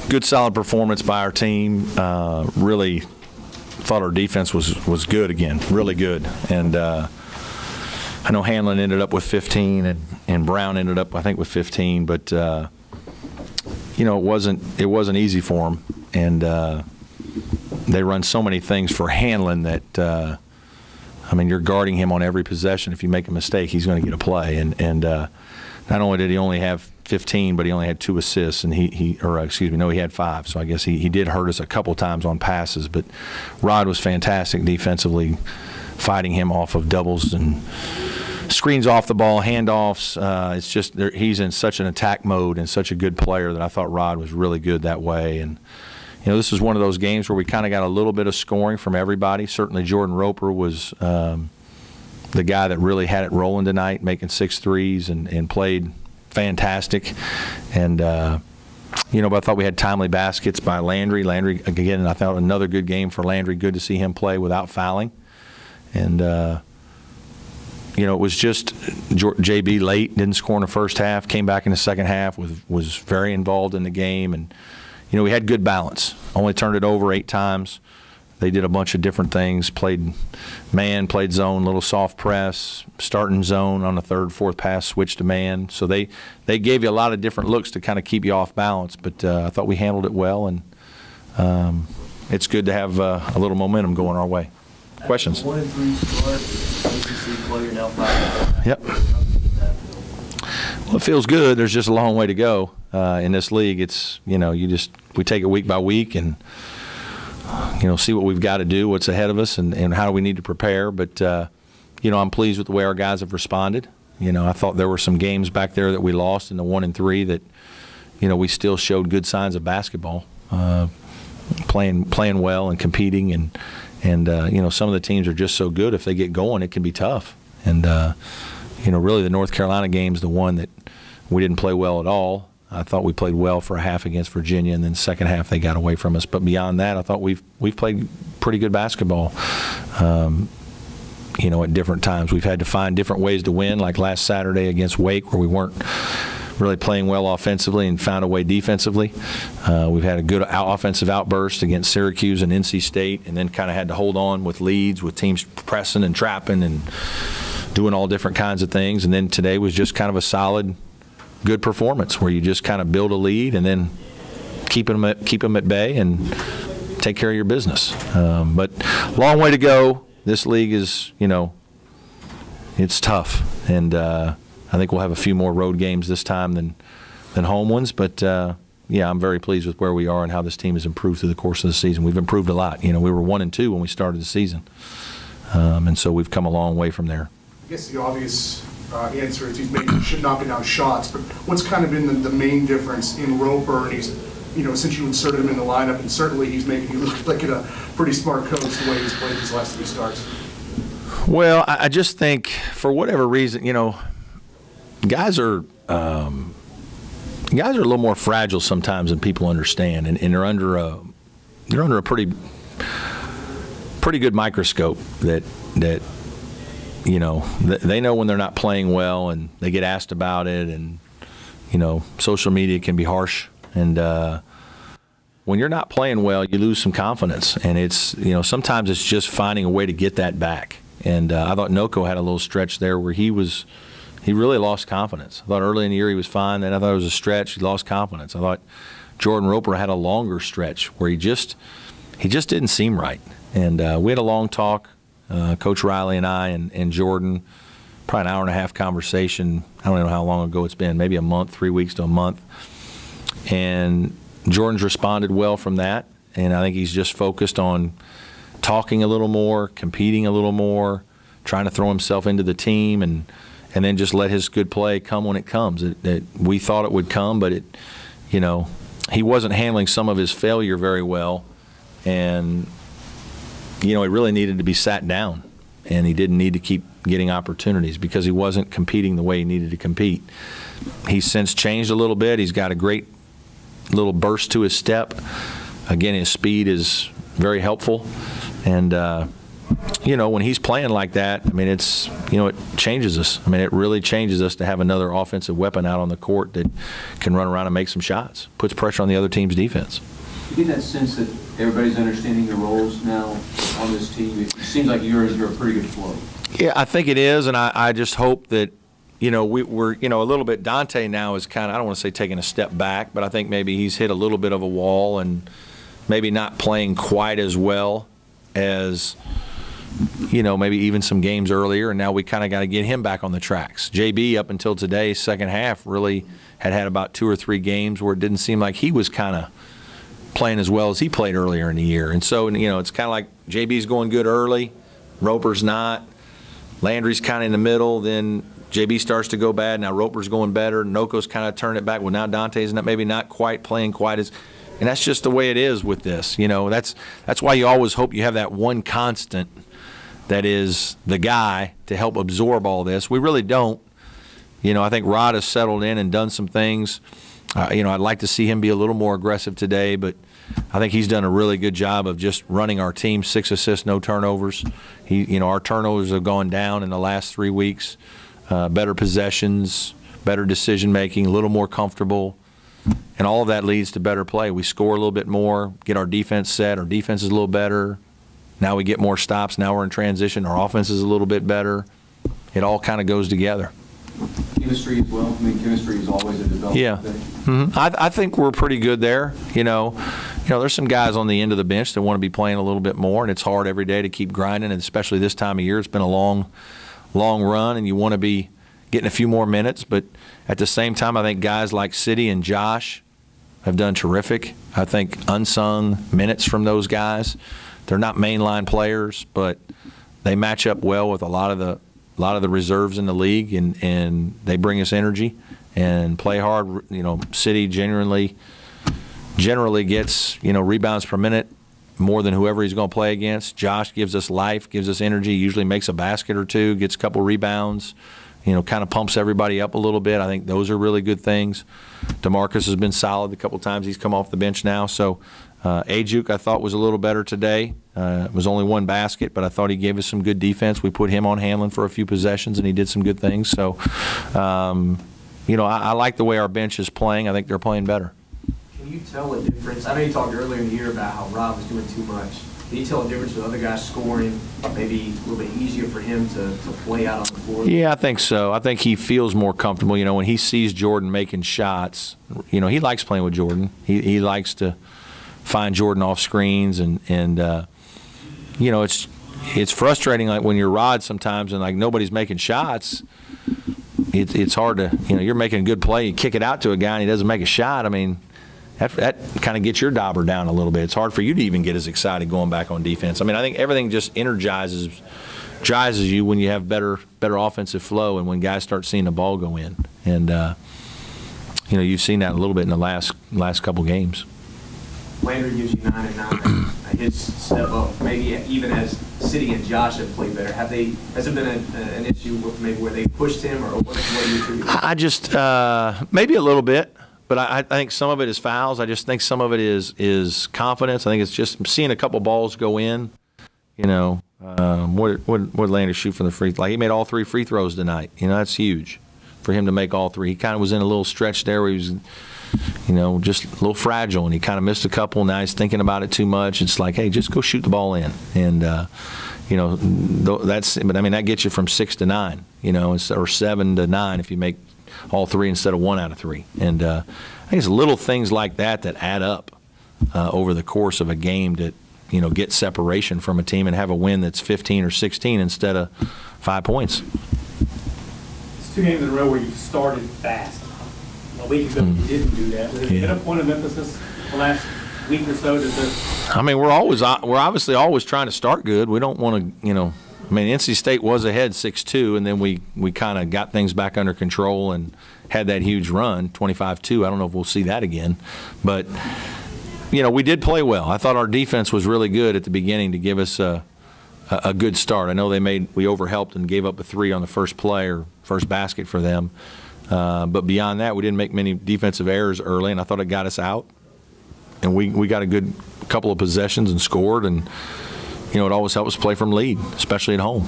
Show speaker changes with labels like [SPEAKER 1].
[SPEAKER 1] good solid performance by our team. Really thought our defense was good again, really good. And I know Hanlon ended up with 15 and Brown ended up, I think, with 15, but you know, it wasn't easy for them. And they run so many things for Hanlon that I mean, you're guarding him on every possession. If you make a mistake, he's going to get a play. And not only did he only have 15, but he only had 2 assists, and he had 5. So I guess he did hurt us a couple times on passes. But Rod was fantastic defensively, fighting him off of doubles and screens off the ball, handoffs. It's just he's in such an attack mode and such a good player that I thought Rod was really good that way. And you know, this is one of those games where we kind of got a little bit of scoring from everybody. Certainly Jordan Roper was the guy that really had it rolling tonight, making 6 threes and played fantastic. And, you know, but I thought we had timely baskets by Landry. Landry, again, I thought another good game for Landry. Good to see him play without fouling. And, you know, it was just JB late, didn't score in the first half, came back in the second half, was very involved in the game. And, you know, we had good balance. Only turned it over 8 times. They did a bunch of different things, played man, played zone, little soft press, starting zone on the 3rd, 4th pass, switched to man. So they gave you a lot of different looks to kind of keep you off balance, but I thought we handled it well, and it's good to have a little momentum going our way. Questions?
[SPEAKER 2] 1-3 start, ACC player now 5.
[SPEAKER 1] Yep. Well, it feels good. There's just a long way to go in this league. It's, you know, we take it week by week and, you know, see what we've got to do, what's ahead of us, and how do we need to prepare. But, you know, I'm pleased with the way our guys have responded. You know, I thought there were some games back there that we lost in the 1-3 that, you know, we still showed good signs of basketball, playing well and competing. And you know, some of the teams are just so good. If they get going, it can be tough. And, you know, really the North Carolina game's the one that we didn't play well at all. I thought we played well for a half against Virginia, and then second half they got away from us. But beyond that, I thought we've played pretty good basketball. You know, at different times we've had to find different ways to win. Like last Saturday against Wake, where we weren't really playing well offensively and found a way defensively. We've had a good offensive outburst against Syracuse and NC State, and then kind of had to hold on with leads, with teams pressing and trapping and doing all different kinds of things. And then today was just kind of a solid, good performance where you just kind of build a lead and then keep them at bay and take care of your business. But long way to go. This league is, you know, it's tough, and I think we'll have a few more road games this time than home ones. But yeah, I'm very pleased with where we are and how this team has improved through the course of the season. We've improved a lot. You know, we were 1-2 when we started the season, and so we've come a long way from there.
[SPEAKER 3] I guess the obvious answer is he's should knock down shots, but what's kind of been the main difference in Roper? And he's, you know, since you inserted him in the lineup, and certainly he's making you look like a pretty smart coach the way he's played these last 3 starts.
[SPEAKER 1] Well, I just think for whatever reason, you know, guys are a little more fragile sometimes than people understand, and they're under a pretty good microscope that you know, they know when they're not playing well, and they get asked about it, and you know, social media can be harsh, and when you're not playing well, you lose some confidence, and it's, you know, sometimes it's just finding a way to get that back. And I thought Noko had a little stretch there where he really lost confidence. I thought early in the year he was fine, then I thought it was a stretch, he lost confidence. I thought Jordan Roper had a longer stretch where he just didn't seem right. And we had a long talk, Coach Riley and I and Jordan, probably an hour-and-a-half conversation. I don't know how long ago it's been, maybe a month, 3 weeks to a month. And Jordan's responded well from that, and I think he's just focused on talking a little more, competing a little more, trying to throw himself into the team, and then just let his good play come when it comes. We thought it would come, but you know, he wasn't handling some of his failure very well, and you know, he really needed to be sat down, and he didn't need to keep getting opportunities because he wasn't competing the way he needed to compete. He's since changed a little bit. He's got a great little burst to his step. Again, his speed is very helpful, and you know, when he's playing like that, I mean, it's, you know, it changes us. I mean, it really changes us to have another offensive weapon out on the court that can run around and make some shots, puts pressure on the other team's defense.
[SPEAKER 4] You get that sense that everybody's understanding their roles now on this team? It seems like you're a pretty good flow.
[SPEAKER 1] Yeah, I think it is, and I just hope that, you know, we're, you know, a little bit, Dante now is kind of, I don't want to say taking a step back, but I think maybe he's hit a little bit of a wall and maybe not playing quite as well as, you know, maybe even some games earlier, and now we kind of got to get him back on the tracks. JB, up until today, second half, really had about 2 or 3 games where it didn't seem like he was kind of playing as well as he played earlier in the year. And so, you know, it's kind of like JB's going good early, Roper's not, Landry's kind of in the middle, then JB starts to go bad, now Roper's going better, Noko's kind of turned it back, well, now Dante's maybe not quite playing quite as, and that's just the way it is with this. You know, that's why you always hope you have that one constant that is the guy to help absorb all this. We really don't. You know, I think Rod has settled in and done some things. You know, I'd like to see him be a little more aggressive today, but I think he's done a really good job of just running our team. 6 assists, no turnovers. You know, our turnovers have gone down in the last 3 weeks. Better possessions, better decision making, a little more comfortable, and all of that leads to better play. We score a little bit more, get our defense set. Our defense is a little better. Now we get more stops. Now we're in transition. Our offense is a little bit better. It all kind of goes together.
[SPEAKER 4] Chemistry as well. I mean, chemistry is always a development thing.
[SPEAKER 1] I think we're pretty good there. You know, there's some guys on the end of the bench that want to be playing a little bit more, and it's hard every day to keep grinding, and especially this time of year. It's been a long run, and you want to be getting a few more minutes. But at the same time, I think guys like City and Josh have done terrific. I think unsung minutes from those guys. They're not mainline players, but they match up well with a lot of the reserves in the league, and they bring us energy and play hard. You know, City generally gets, you know, rebounds per minute more than whoever he's going to play against. Josh gives us life, gives us energy, usually makes a basket or two, gets a couple rebounds, you know, kind of pumps everybody up a little bit. I think those are really good things. DeMarcus has been solid the couple times he's come off the bench now. So Ajuk, I thought, was a little better today. It was only 1 basket, but I thought he gave us some good defense. We put him on Hanlon for a few possessions, and he did some good things. So, you know, I like the way our bench is playing. I think they're playing better.
[SPEAKER 2] Can you tell a difference? I know you talked earlier in the year about how Rob was doing too much. Can you tell a difference with other guys scoring, maybe a little bit easier for him to play out on the floor? Yeah,
[SPEAKER 1] I think so. I think he feels more comfortable. You know, when he sees Jordan making shots, you know, he likes playing with Jordan. He likes to find Jordan off screens, and you know, it's frustrating, like when you're Rod sometimes and like nobody's making shots. It's hard to, you know, you're making a good play, you kick it out to a guy and he doesn't make a shot. I mean, that kind of gets your dauber down a little bit. It's hard for you to even get as excited going back on defense. I mean, I think everything just energizes you when you have better offensive flow and when guys start seeing the ball go in. And you know, you've seen that a little bit in the last couple games.
[SPEAKER 2] Landry gives you 9 and 9. His step up, maybe even as City and Josh have played better. Has it been an issue maybe where they pushed him, or what do you attribute?
[SPEAKER 1] I just maybe a little bit, but I think some of it is fouls. I just think some of it is confidence. I think it's just seeing a couple balls go in. You know, what did Landry shoot from the free throw? Like, he made all 3 free throws tonight. You know, that's huge for him to make all 3. He kind of was in a little stretch there where he was, you know, just a little fragile, and he kind of missed a couple. Now he's thinking about it too much. It's like, hey, just go shoot the ball in. And, you know, but I mean, that gets you from 6 to 9, you know, or 7 to 9 if you make all 3 instead of 1 out of 3. And I think it's little things like that that add up over the course of a game that, you know, get separation from a team and have a win that's 15 or 16 instead of 5 points.
[SPEAKER 5] It's 2 games in a row where you started fast. A week ago, you didn't do that. Has it been a point of emphasis the last week or so?
[SPEAKER 1] I mean, we're obviously always trying to start good. We don't want to, you know. I mean, NC State was ahead 6-2, and then we kind of got things back under control and had that huge run, 25-2. I don't know if we'll see that again, but you know, we did play well. I thought our defense was really good at the beginning to give us a good start. I know we overhelped and gave up a 3 on the first play or first basket for them. But beyond that, we didn't make many defensive errors early, and I thought it got us out. And we got a good couple of possessions and scored. And, it always helps to play from lead, especially at home.